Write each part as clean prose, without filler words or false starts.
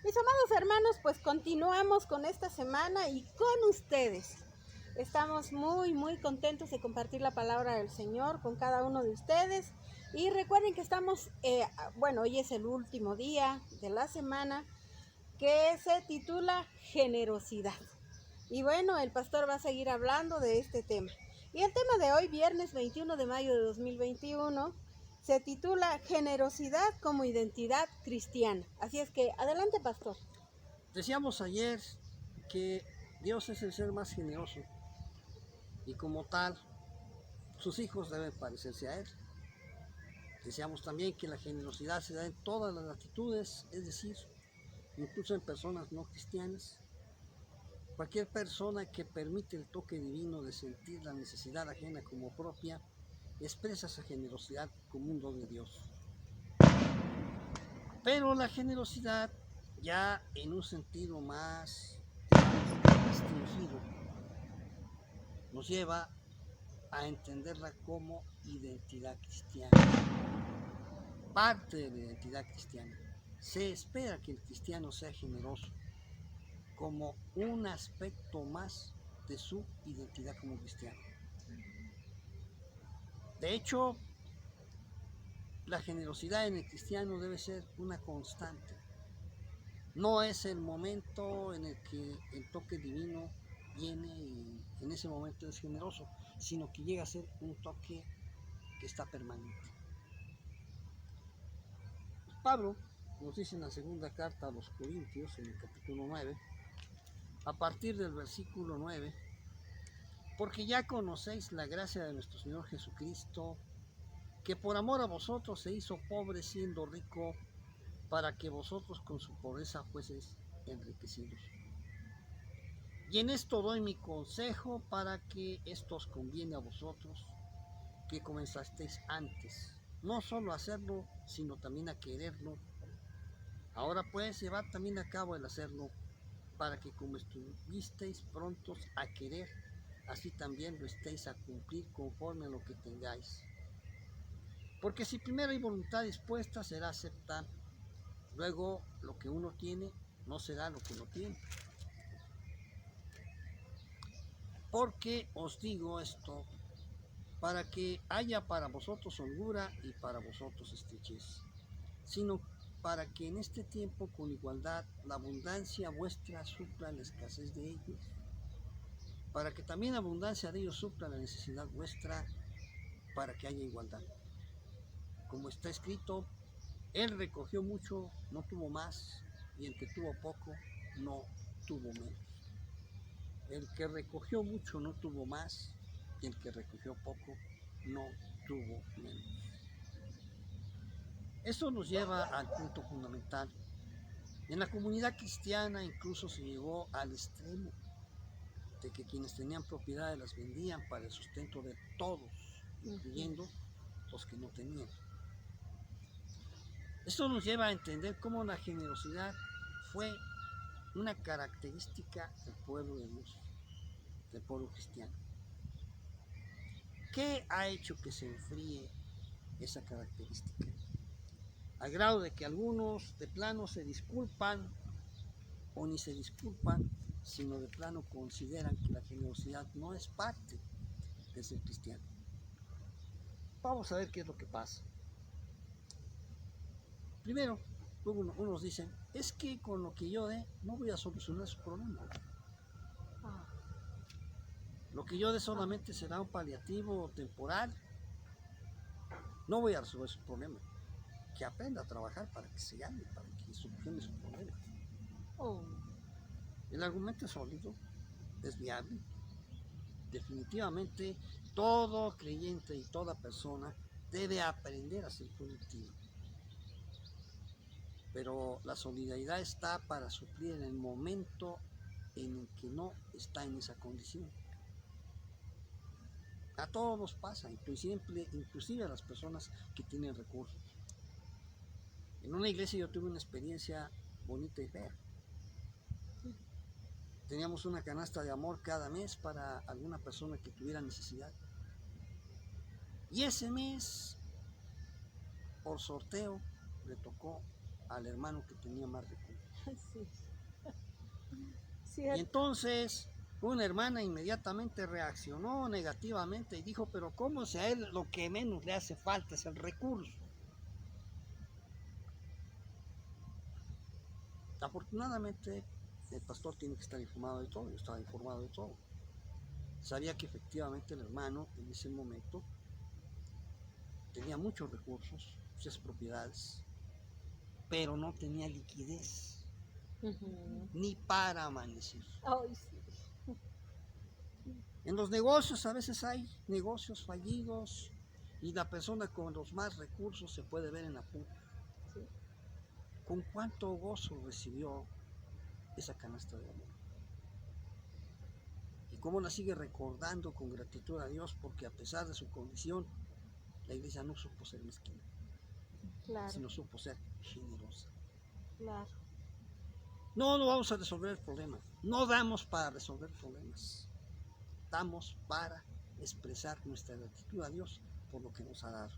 Mis amados hermanos, pues continuamos con esta semana y con ustedes. Estamos muy contentos de compartir la palabra del Señor con cada uno de ustedes. Y recuerden que estamos, hoy es el último día de la semana que se titula Generosidad. Y bueno, el pastor va a seguir hablando de este tema. Y el tema de hoy, viernes 21 de mayo de 2021, se titula Generosidad como identidad cristiana. Así es que, adelante, pastor. Decíamos ayer que Dios es el ser más generoso y como tal, sus hijos deben parecerse a Él. Decíamos también que la generosidad se da en todas las latitudes, es decir, incluso en personas no cristianas. Cualquier persona que permite el toque divino de sentir la necesidad ajena como propia, expresa esa generosidad como un don de Dios. Pero la generosidad, ya en un sentido más restringido, nos lleva a entenderla como identidad cristiana, parte de la identidad cristiana. Se espera que el cristiano sea generoso como un aspecto más de su identidad como cristiano. De hecho, la generosidad en el cristiano debe ser una constante. No es el momento en el que el toque divino viene y en ese momento es generoso, sino que llega a ser un toque que está permanente. Pablo nos dice en la segunda carta a los Corintios, en el capítulo 9, a partir del versículo 9, porque ya conocéis la gracia de nuestro Señor Jesucristo, que por amor a vosotros se hizo pobre siendo rico, para que vosotros con su pobreza fueseis enriquecidos. Y en esto doy mi consejo para que esto os conviene a vosotros, que comenzasteis antes, no solo a hacerlo, sino también a quererlo. Ahora pues llevad también a cabo el hacerlo, para que como estuvisteis prontos a querer, así también lo estéis a cumplir conforme a lo que tengáis. Porque si primero hay voluntad dispuesta, será aceptar. Luego lo que uno tiene no será lo que uno tiene. Porque os digo esto, para que haya para vosotros holgura y para vosotros estrechez, sino para que en este tiempo con igualdad la abundancia vuestra supla la escasez de ellos, para que también la abundancia de ellos supla la necesidad vuestra, para que haya igualdad. Como está escrito, él recogió mucho, no tuvo más, y el que tuvo poco, no tuvo menos. El que recogió mucho no tuvo más, y el que recogió poco no tuvo menos. Esto nos lleva al punto fundamental. En la comunidad cristiana incluso se llegó al extremo de que quienes tenían propiedades las vendían para el sustento de todos, incluyendo los que no tenían. Esto nos lleva a entender cómo la generosidad fue una característica del pueblo de Dios, del pueblo cristiano. ¿Qué ha hecho que se enfríe esa característica? Al grado de que algunos de plano se disculpan o ni se disculpan, sino de plano consideran que la generosidad no es parte de ser cristiano. Vamos a ver qué es lo que pasa. Primero, unos dicen, es que con lo que yo dé no voy a solucionar su problema. Lo que yo dé solamente será un paliativo temporal. No voy a resolver su problema. Que aprenda a trabajar para que se gane, para que solucione su problema. El argumento es sólido, es viable. Definitivamente todo creyente y toda persona debe aprender a ser productivo. Pero la solidaridad está para suplir en el momento en el que no está en esa condición. A todos nos pasa, inclusive a las personas que tienen recursos. En una iglesia yo tuve una experiencia bonita y fea. Teníamos una canasta de amor cada mes para alguna persona que tuviera necesidad. Y ese mes, por sorteo, le tocó al hermano que tenía más recursos. Sí. Y Cierto. entonces una hermana inmediatamente reaccionó negativamente y dijo, pero ¿cómo si a él lo que menos le hace falta es el recurso? Afortunadamente el pastor tiene que estar informado de todo, yo estaba informado de todo. Sabía que efectivamente el hermano en ese momento tenía muchos recursos, muchas propiedades, pero no tenía liquidez, ni para amanecer. Ay, sí. En los negocios a veces hay negocios fallidos y la persona con los más recursos se puede ver en apuro. Sí. ¿Con cuánto gozo recibió esa canasta de amor? Y cómo la sigue recordando con gratitud a Dios, porque a pesar de su condición, la iglesia no supo ser mezquina, Claro, sino supo ser generosa. claro. No vamos a resolver el problema, no damos para resolver problemas, damos para expresar nuestra gratitud a Dios por lo que nos ha dado.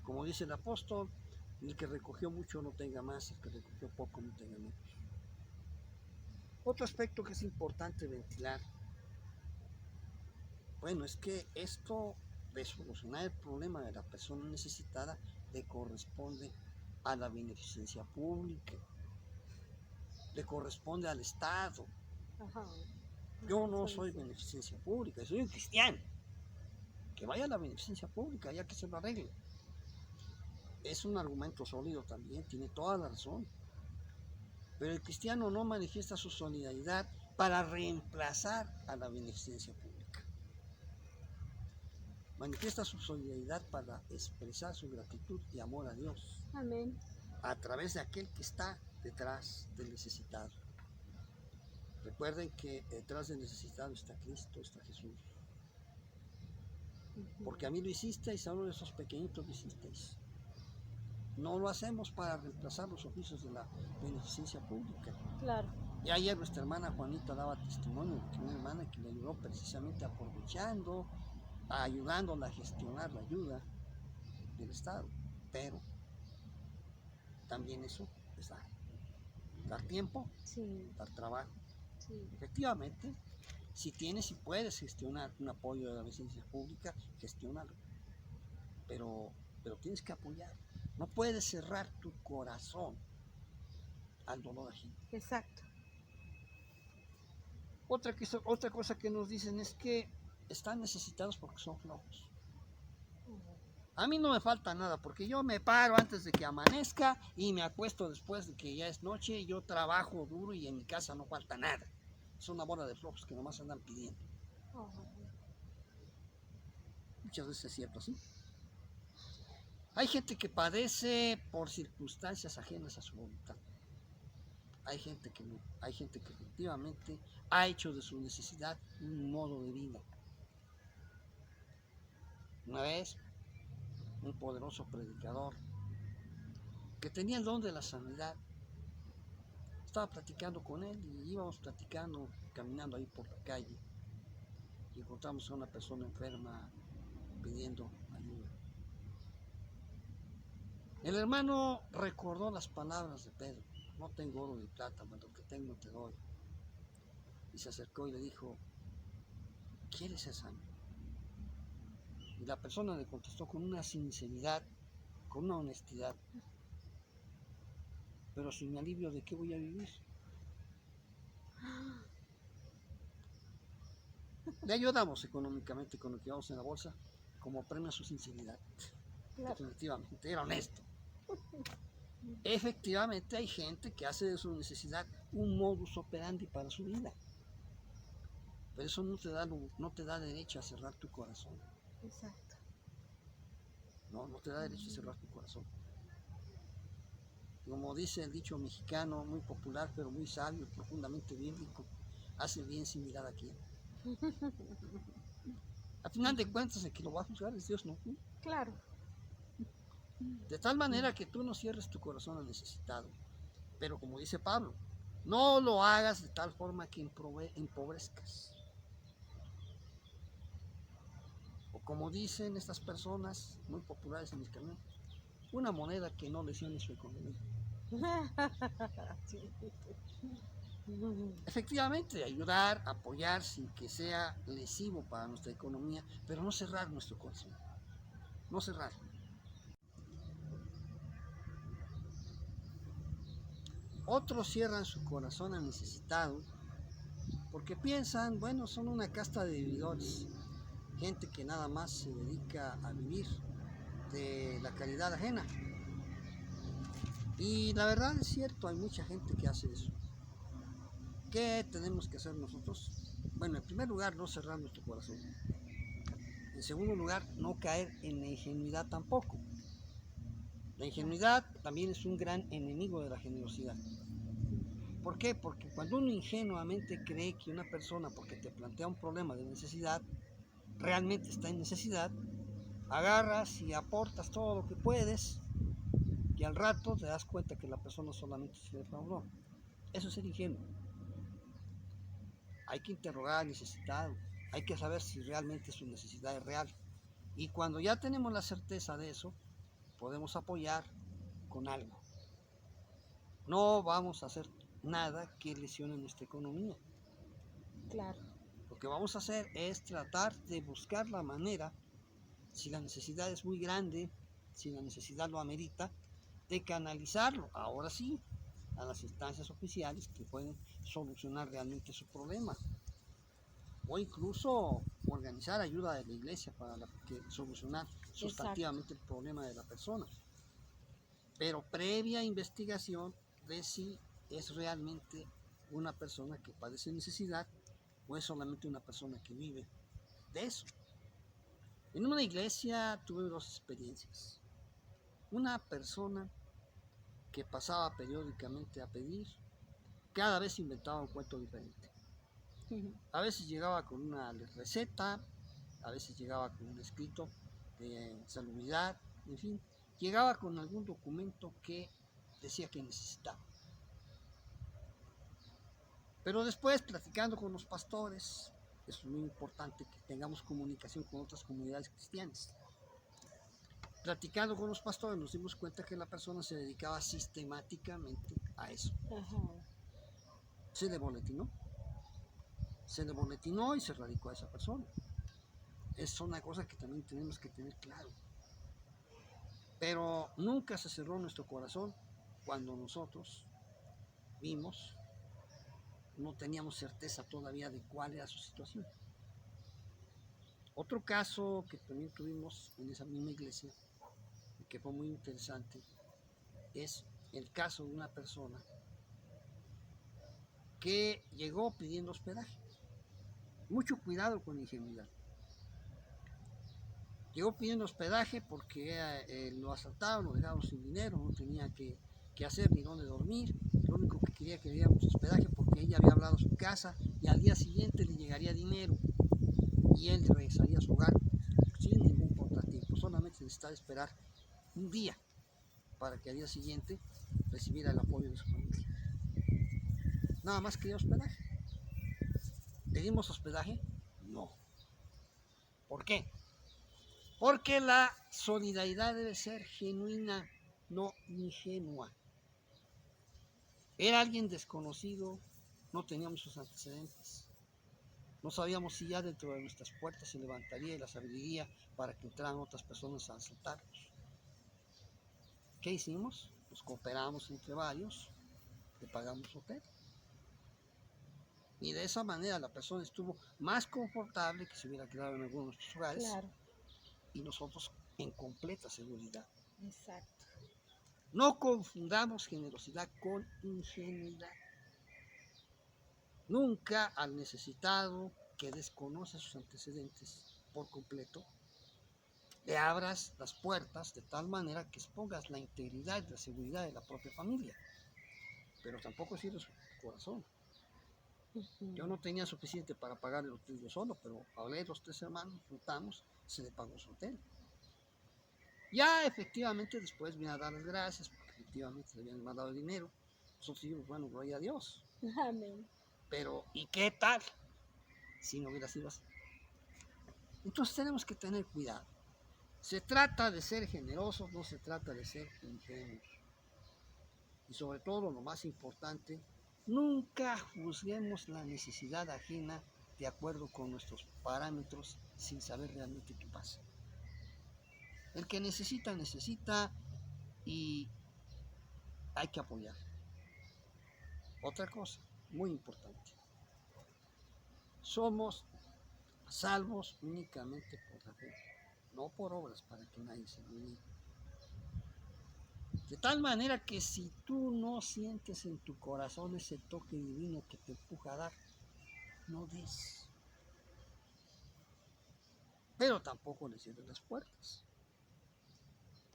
Como dice el apóstol, el que recogió mucho no tenga más, el que recogió poco no tenga menos. Otro aspecto que es importante ventilar, bueno, es que esto de solucionar el problema de la persona necesitada le corresponde a la beneficencia pública, le corresponde al Estado. Ajá. Yo no soy beneficencia pública, soy un cristiano. Que vaya a la beneficencia pública, ya que se lo arregle. Es un argumento sólido también, tiene toda la razón. Pero el cristiano no manifiesta su solidaridad para reemplazar a la beneficencia pública. Manifiesta su solidaridad para expresar su gratitud y amor a Dios. Amén. A través de aquel que está detrás del necesitado. Recuerden que detrás del necesitado está Cristo, está Jesús. Porque a mí lo hicisteis, a uno de esos pequeñitos lo hicisteis. No lo hacemos para reemplazar los oficios de la beneficencia pública. Claro. Y ayer nuestra hermana Juanita daba testimonio de que una hermana que le ayudó precisamente aprovechando, ayudándola a gestionar la ayuda del Estado. Pero también eso es dar tiempo, Sí. dar trabajo. Sí. Efectivamente, si tienes y puedes gestionar un apoyo de la beneficencia pública, gestiónalo. Pero tienes que apoyar. No puedes cerrar tu corazón al dolor ajeno. Exacto. Otra cosa que nos dicen es que están necesitados porque son flojos. A mí no me falta nada porque yo me paro antes de que amanezca y me acuesto después de que ya es noche y yo trabajo duro y en mi casa no falta nada. Es una bola de flojos que nomás andan pidiendo. Muchas veces es cierto, ¿sí? Hay gente que padece por circunstancias ajenas a su voluntad. Hay gente que no. Hay gente que efectivamente ha hecho de su necesidad un modo de vida. Una vez, un poderoso predicador que tenía el don de la sanidad, estaba platicando con él y íbamos platicando, caminando ahí por la calle y encontramos a una persona enferma pidiendo ayuda. El hermano recordó las palabras de Pedro: no tengo oro ni plata, pero lo que tengo te doy. Y se acercó y le dijo: ¿quieres ser sano? Y la persona le contestó con una sinceridad, con una honestidad: pero sin mi alivio, ¿de qué voy a vivir? Le ayudamos económicamente con lo que llevamos en la bolsa como premio a su sinceridad. Claro. Definitivamente, era honesto. Efectivamente hay gente que hace de su necesidad un modus operandi para su vida. Pero eso no te da derecho a cerrar tu corazón. Exacto. No te da derecho a cerrar tu corazón. Como dice el dicho mexicano, muy popular, pero muy sabio, profundamente bíblico: hace bien sin mirar a quién. Al final de cuentas, el que lo va a juzgar es Dios, ¿no? Claro. De tal manera que tú no cierres tu corazón al necesitado. Pero como dice Pablo, no lo hagas de tal forma que empobrezcas. O como dicen estas personas muy populares en el camión: una moneda que no lesione su economía. Sí. Efectivamente, ayudar, apoyar sin que sea lesivo para nuestra economía, pero no cerrar nuestro corazón, no cerrar. Otros cierran su corazón al necesitado porque piensan, bueno, son una casta de vividores, gente que nada más se dedica a vivir de la caridad ajena. Y la verdad es cierto, hay mucha gente que hace eso. ¿Qué tenemos que hacer nosotros? Bueno, en primer lugar, no cerrar nuestro corazón. En segundo lugar, no caer en la ingenuidad tampoco. La ingenuidad también es un gran enemigo de la generosidad. ¿Por qué? Porque cuando uno ingenuamente cree que una persona, porque te plantea un problema de necesidad, realmente está en necesidad, agarras y aportas todo lo que puedes y al rato te das cuenta que la persona solamente se defraudó. Eso es ser ingenuo. Hay que interrogar al necesitado, hay que saber si realmente su necesidad es real. Y cuando ya tenemos la certeza de eso, podemos apoyar con algo. No vamos a hacer nada que lesione nuestra economía. Claro. Lo que vamos a hacer es tratar de buscar la manera, si la necesidad es muy grande, si la necesidad lo amerita, de canalizarlo, ahora sí, a las instancias oficiales que pueden solucionar realmente su problema. O incluso organizar ayuda de la iglesia para solucionar Exacto. sustantivamente el problema de la persona. Pero previa investigación de si es realmente una persona que padece necesidad o es solamente una persona que vive de eso. En una iglesia tuve dos experiencias. Una persona que pasaba periódicamente a pedir, cada vez inventaba un cuento diferente. A veces llegaba con una receta, a veces llegaba con un escrito de salubridad, en fin, llegaba con algún documento que decía que necesitaba. Pero después, platicando con los pastores, es muy importante que tengamos comunicación con otras comunidades cristianas. Platicando con los pastores nos dimos cuenta que la persona se dedicaba sistemáticamente a eso. Ajá. Se le boletinó y se radicó a esa persona. Es una cosa que también tenemos que tener claro. Pero nunca se cerró nuestro corazón cuando nosotros vimos, no teníamos certeza todavía de cuál era su situación. Otro caso que también tuvimos en esa misma iglesia y que fue muy interesante es el caso de una persona que llegó pidiendo hospedaje. Mucho cuidado con la ingenuidad. Llegó pidiendo hospedaje porque lo asaltaron, lo dejaron sin dinero, no tenía que hacer ni dónde dormir. Lo único que quería que le diéramos hospedaje porque ella había hablado a su casa y al día siguiente le llegaría dinero y él regresaría a su hogar sin ningún contratiempo. Solamente necesitaba esperar un día para que al día siguiente recibiera el apoyo de su familia. Nada más quería hospedaje. ¿Le dimos hospedaje? No. ¿Por qué? Porque la solidaridad debe ser genuina, no ingenua. Era alguien desconocido, no teníamos sus antecedentes. No sabíamos si ya dentro de nuestras puertas se levantaría y las abriría para que entraran otras personas a asaltarnos. ¿Qué hicimos? Nos cooperamos entre varios, le pagamos hotel. Y de esa manera la persona estuvo más confortable que si hubiera quedado en alguno de nuestros hogares. Claro. Y nosotros en completa seguridad. Exacto. No confundamos generosidad con ingenuidad. Nunca al necesitado que desconoce sus antecedentes por completo, le abras las puertas de tal manera que expongas la integridad y la seguridad de la propia familia. Pero tampoco cierres su corazón. Yo no tenía suficiente para pagar el hotel yo solo, pero hablé 2, 3 hermanos, juntamos, se le pagó su hotel. Ya efectivamente después vine a dar las gracias, porque efectivamente le habían mandado el dinero. Nosotros dijimos, bueno, gloria a Dios. Amén. Pero, ¿y qué tal si no hubiera sido así? Entonces tenemos que tener cuidado. Se trata de ser generosos, no se trata de ser ingenuos. Y sobre todo, lo más importante, nunca juzguemos la necesidad ajena de acuerdo con nuestros parámetros sin saber realmente qué pasa. El que necesita, necesita y hay que apoyar. Otra cosa muy importante, somos salvos únicamente por la fe, no por obras para que nadie se gloríe. De tal manera que si tú no sientes en tu corazón ese toque divino que te empuja a dar, no des. Pero tampoco le cierres las puertas.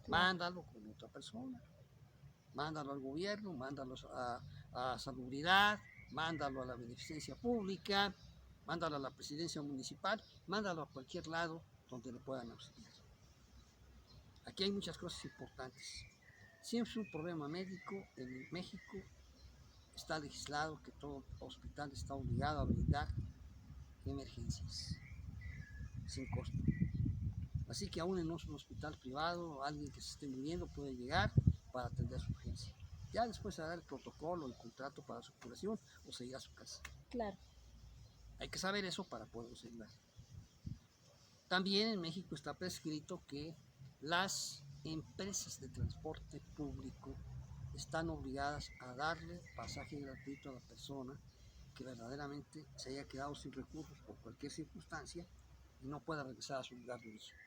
Mándalo con otra persona. Mándalo al gobierno, mándalo a salubridad, mándalo a la beneficencia pública, mándalo a la presidencia municipal, mándalo a cualquier lado donde le puedan auxiliar. Aquí hay muchas cosas importantes. Si es un problema médico, en México está legislado que todo hospital está obligado a brindar emergencias sin costo. Así que aún en un hospital privado, alguien que se esté muriendo puede llegar para atender su urgencia. Ya después se dará el protocolo, el contrato para su curación o se irá a su casa. Claro. Hay que saber eso para poderlos ayudar. También en México está prescrito que las empresas de transporte público están obligadas a darle pasaje gratuito a la persona que verdaderamente se haya quedado sin recursos por cualquier circunstancia y no pueda regresar a su lugar de origen.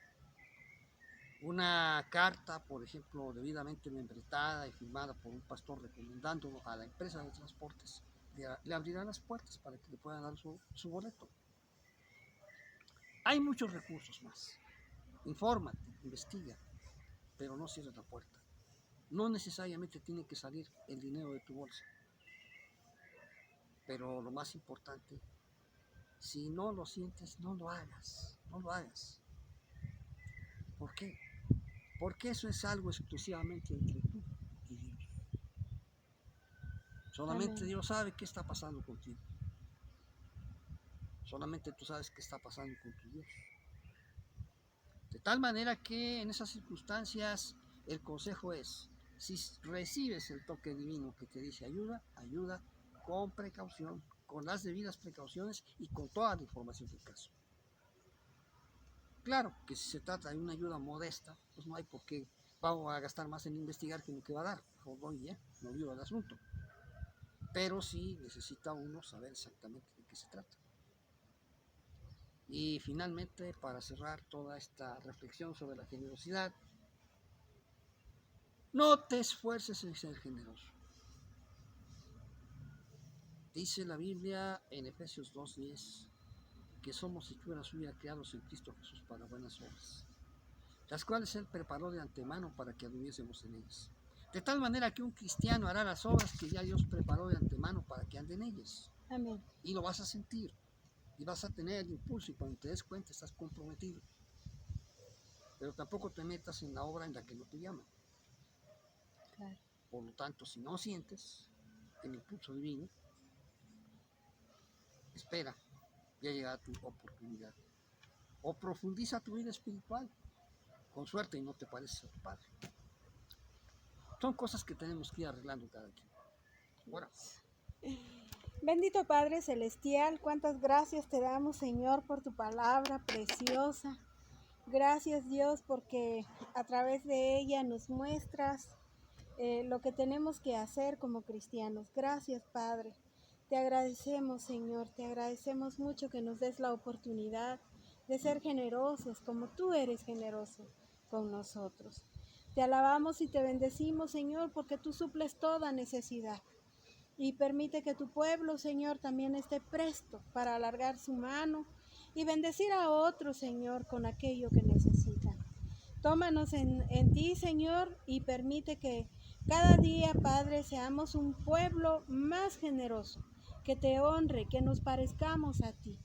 Una carta, por ejemplo, debidamente membretada y firmada por un pastor recomendándolo a la empresa de transportes, le abrirá las puertas para que le puedan dar su boleto. Hay muchos recursos más. Infórmate, investiga, pero no cierres la puerta. No necesariamente tiene que salir el dinero de tu bolsa. Pero lo más importante, si no lo sientes, no lo hagas. No lo hagas. ¿Por qué? Porque eso es algo exclusivamente entre tú y Dios. Solamente Amén. Dios sabe qué está pasando contigo. Solamente tú sabes qué está pasando con tu Dios. De tal manera que en esas circunstancias el consejo es, si recibes el toque divino que te dice ayuda, ayuda con precaución, con las debidas precauciones y con toda la información del caso. Claro que si se trata de una ayuda modesta, pues no hay por qué vamos a gastar más en investigar que lo que va a dar. Mejor voy ya, no olvido el asunto. Pero sí necesita uno saber exactamente de qué se trata. Y finalmente, para cerrar toda esta reflexión sobre la generosidad, no te esfuerces en ser generoso. Dice la Biblia en Efesios 2:10 que somos hechura suya creados en Cristo Jesús para buenas obras, las cuales Él preparó de antemano para que anduviésemos en ellas. De tal manera que un cristiano hará las obras que ya Dios preparó de antemano para que ande en ellas. Amén. Y lo vas a sentir. Y vas a tener el impulso y cuando te des cuenta estás comprometido. Pero tampoco te metas en la obra en la que no te llaman. Claro. Por lo tanto, si no sientes el impulso divino, espera, ya llegará tu oportunidad. O profundiza tu vida espiritual, con suerte y no te pareces a tu padre. Son cosas que tenemos que ir arreglando cada quien. Bueno. Bendito Padre Celestial, cuántas gracias te damos, Señor, por tu palabra preciosa. Gracias, Dios, porque a través de ella nos muestras lo que tenemos que hacer como cristianos. Gracias, Padre. Te agradecemos, Señor, te agradecemos mucho que nos des la oportunidad de ser generosos como tú eres generoso con nosotros. Te alabamos y te bendecimos, Señor, porque tú suples toda necesidad. Y permite que tu pueblo, Señor, también esté presto para alargar su mano y bendecir a otros, Señor, con aquello que necesitan. Tómanos en ti, Señor, y permite que cada día, Padre, seamos un pueblo más generoso, que te honre, que nos parezcamos a ti,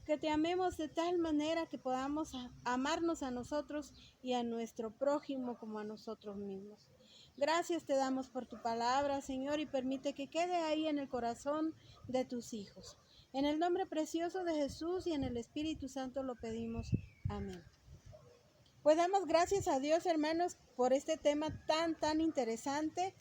que te amemos de tal manera que podamos amarnos a nosotros y a nuestro prójimo como a nosotros mismos. Gracias te damos por tu palabra, Señor, y permite que quede ahí en el corazón de tus hijos. En el nombre precioso de Jesús y en el Espíritu Santo lo pedimos. Amén. Pues damos gracias a Dios, hermanos, por este tema tan interesante.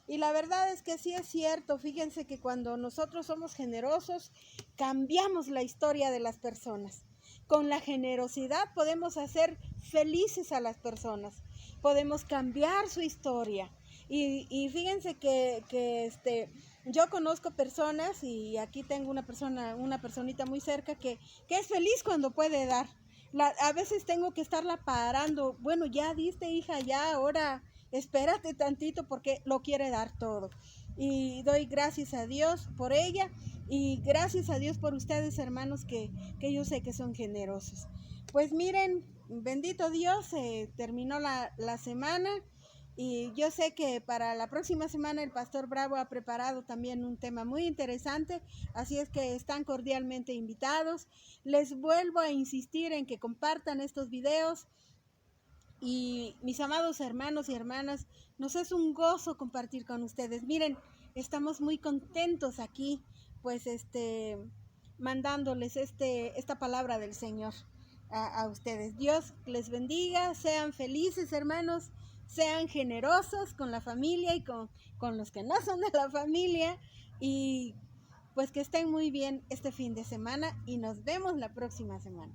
Y la verdad es que sí es cierto. Fíjense que cuando nosotros somos generosos, cambiamos la historia de las personas. Con la generosidad podemos hacer felices a las personas, podemos cambiar su historia. Y fíjense que yo conozco personas, y aquí tengo una personita muy cerca que es feliz cuando puede dar. A veces tengo que estarla parando. Bueno, ya diste, hija, ya, ahora espérate tantito, porque lo quiere dar todo. Y doy gracias a Dios por ella, y gracias a Dios por ustedes, hermanos, que yo sé que son generosos. Pues miren, bendito Dios, terminó la semana, y yo sé que para la próxima semana el pastor Bravo ha preparado también un tema muy interesante, así es que están cordialmente invitados. Les vuelvo a insistir en que compartan estos videos. Y mis amados hermanos y hermanas, nos es un gozo compartir con ustedes. Miren, estamos muy contentos aquí, pues mandándoles esta palabra del Señor a ustedes. Dios les bendiga, sean felices, hermanos, sean generosos con la familia y con los que no son de la familia, y pues que estén muy bien este fin de semana, y nos vemos la próxima semana.